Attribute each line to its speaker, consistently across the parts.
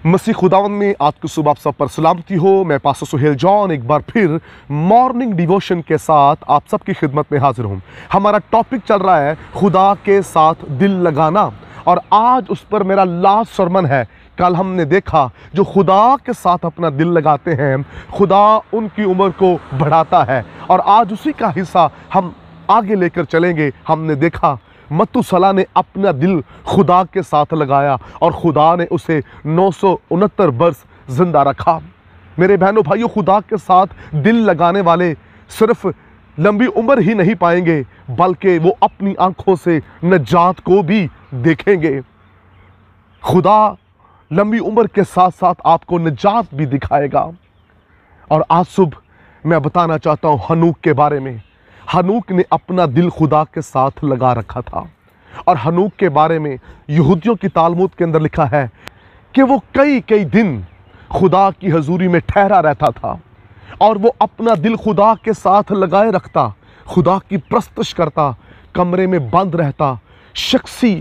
Speaker 1: मसीह खुदावन में आज की सुबह आप सब पर सलामती हो। मैं पास्टर सुहेल जॉन एक बार फिर मॉर्निंग डिवोशन के साथ आप सबकी खिदमत में हाजिर हूँ। हमारा टॉपिक चल रहा है खुदा के साथ दिल लगाना, और आज उस पर मेरा लास्ट सरमन है। कल हमने देखा जो खुदा के साथ अपना दिल लगाते हैं, खुदा उनकी उम्र को बढ़ाता है, और आज उसी का हिस्सा हम आगे लेकर चलेंगे। हमने देखा मतुसला ने अपना दिल खुदा के साथ लगाया और खुदा ने उसे 969 वर्ष जिंदा रखा। मेरे बहनों भाइयों, खुदा के साथ दिल लगाने वाले सिर्फ लंबी उम्र ही नहीं पाएंगे, बल्कि वो अपनी आंखों से निजात को भी देखेंगे। खुदा लंबी उम्र के साथ साथ आपको निजात भी दिखाएगा। और आज सुबह मैं बताना चाहता हूँ हनूक के बारे में। हनूक ने अपना दिल खुदा के साथ लगा रखा था, और हनूक के बारे में यहूदियों की तालमूद के अंदर लिखा है कि वो कई कई दिन खुदा की हजूरी में ठहरा रहता था, और वो अपना दिल खुदा के साथ लगाए रखता, खुदा की प्रस्तश करता, कमरे में बंद रहता। शख्सी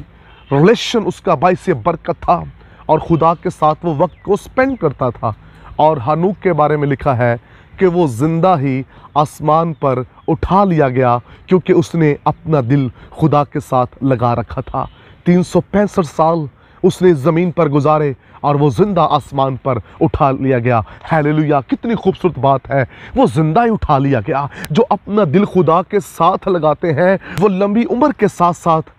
Speaker 1: रिलेशन उसका बाइस बरकत था, और खुदा के साथ वो वक्त को स्पेंड करता था। और हनूक के बारे में लिखा है कि वो ज़िंदा ही आसमान पर उठा लिया गया, क्योंकि उसने अपना दिल खुदा के साथ लगा रखा था। 365 साल उसने ज़मीन पर गुजारे, और वो ज़िंदा आसमान पर उठा लिया गया। हालेलुया! कितनी खूबसूरत बात है, वो ज़िंदा ही उठा लिया गया। जो अपना दिल खुदा के साथ लगाते हैं वो लंबी उम्र के साथ साथ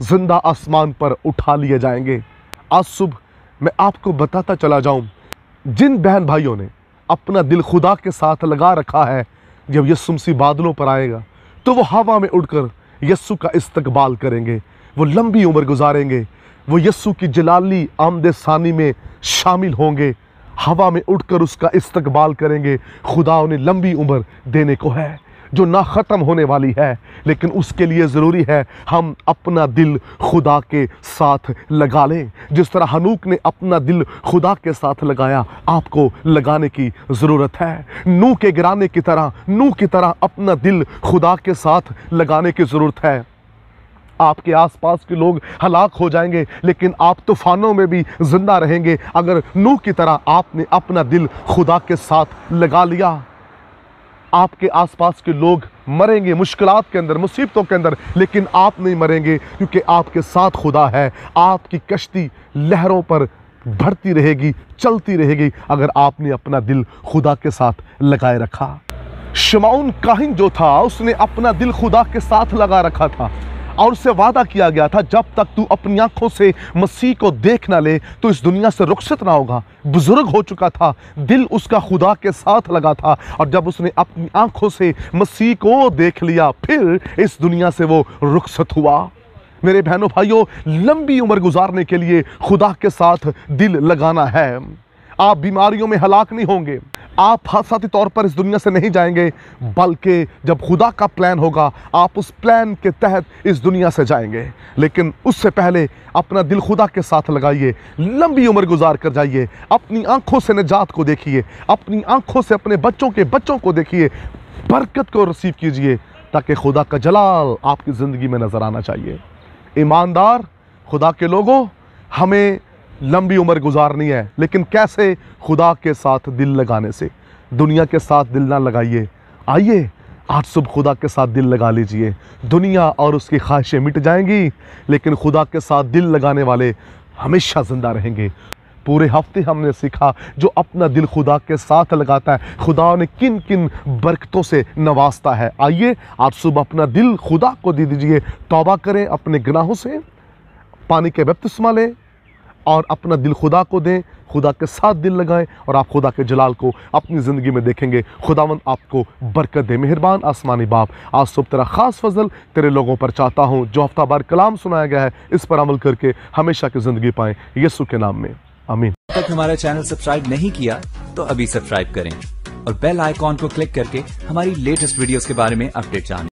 Speaker 1: ज़िंदा आसमान पर उठा लिए जाएंगे। आज सुबह मैं आपको बताता चला जाऊं, जिन बहन भाइयों ने अपना दिल खुदा के साथ लगा रखा है, जब यीशु मसीह बादलों पर आएगा तो वो हवा में उड़कर यीशु का इस्तकबाल करेंगे, वो लंबी उम्र गुजारेंगे, वो यीशु की जलाली आमद सानी में शामिल होंगे, हवा में उड़कर उसका इस्तकबाल करेंगे। खुदा उन्हें लंबी उम्र देने को है जो ना ख़त्म होने वाली है, लेकिन उसके लिए ज़रूरी है हम अपना दिल खुदा के साथ लगा लें। जिस तरह हनूक ने अपना दिल खुदा के साथ लगाया, आपको लगाने की ज़रूरत है। नूह के गिराने की तरह अपना दिल खुदा के साथ लगाने की ज़रूरत है। आपके आसपास के लोग हलाक हो जाएंगे, लेकिन आप तूफानों में भी ज़िंदा रहेंगे अगर नूह की तरह आपने अपना दिल खुदा के साथ लगा लिया। आपके आसपास के लोग मरेंगे मुश्किलात के अंदर, मुसीबतों के अंदर, लेकिन आप नहीं मरेंगे, क्योंकि आपके साथ खुदा है। आपकी कश्ती लहरों पर बढ़ती रहेगी, चलती रहेगी, अगर आपने अपना दिल खुदा के साथ लगाए रखा। शमौन काहिन जो था, उसने अपना दिल खुदा के साथ लगा रखा था, और उससे वादा किया गया था जब तक तू अपनी आंखों से मसीह को देख ना ले तो इस दुनिया से रुखसत ना होगा। बुजुर्ग हो चुका था, दिल उसका खुदा के साथ लगा था, और जब उसने अपनी आंखों से मसीह को देख लिया, फिर इस दुनिया से वो रुखसत हुआ। मेरे बहनों भाइयों, लंबी उम्र गुजारने के लिए खुदा के साथ दिल लगाना है। आप बीमारियों में हलाक नहीं होंगे, आप हादसाती तौर पर इस दुनिया से नहीं जाएंगे, बल्कि जब खुदा का प्लान होगा आप उस प्लान के तहत इस दुनिया से जाएंगे। लेकिन उससे पहले अपना दिल खुदा के साथ लगाइए, लंबी उम्र गुजार कर जाइए, अपनी आंखों से निजात को देखिए, अपनी आंखों से अपने बच्चों के बच्चों को देखिए, बरकत को रिसीव कीजिए, ताकि खुदा का जलाल आपकी ज़िंदगी में नज़र आना चाहिए। ईमानदार खुदा के लोगों, हमें लंबी उम्र गुजारनी है, लेकिन कैसे? खुदा के साथ दिल लगाने से। दुनिया के साथ दिल ना लगाइए। आइए आज सुबह खुदा के साथ दिल लगा लीजिए। दुनिया और उसकी ख्वाहिशें मिट जाएंगी, लेकिन खुदा के साथ दिल लगाने वाले हमेशा ज़िंदा रहेंगे। पूरे हफ्ते हमने सीखा जो अपना दिल खुदा के साथ लगाता है, खुदा ने किन किन बरकतों से नवाजता है। आइए आज सुबह अपना दिल खुदा को दे दीजिए, तौबा करें अपने गुनाहों से, पानी के बपतिस्मा लें, और अपना दिल खुदा को दें, खुदा के साथ दिल लगाएं, और आप खुदा के जलाल को अपनी ज़िंदगी में देखेंगे। खुदावंद आपको बरकत दे। मेहरबान आसमानी बाप, आज सुबह तेरा ख़ास फजल तेरे लोगों पर चाहता हूँ। जो हफ्ता बार कलाम सुनाया गया है, इस पर अमल करके हमेशा की ज़िंदगी पाएँ, यीशु के नाम में, आमीन।
Speaker 2: अब तक हमारा चैनल सब्सक्राइब नहीं किया तो अभी सब्सक्राइब करें, और बेल आइकॉन को क्लिक करके हमारी लेटेस्ट वीडियोस के बारे में अपडेट जानें।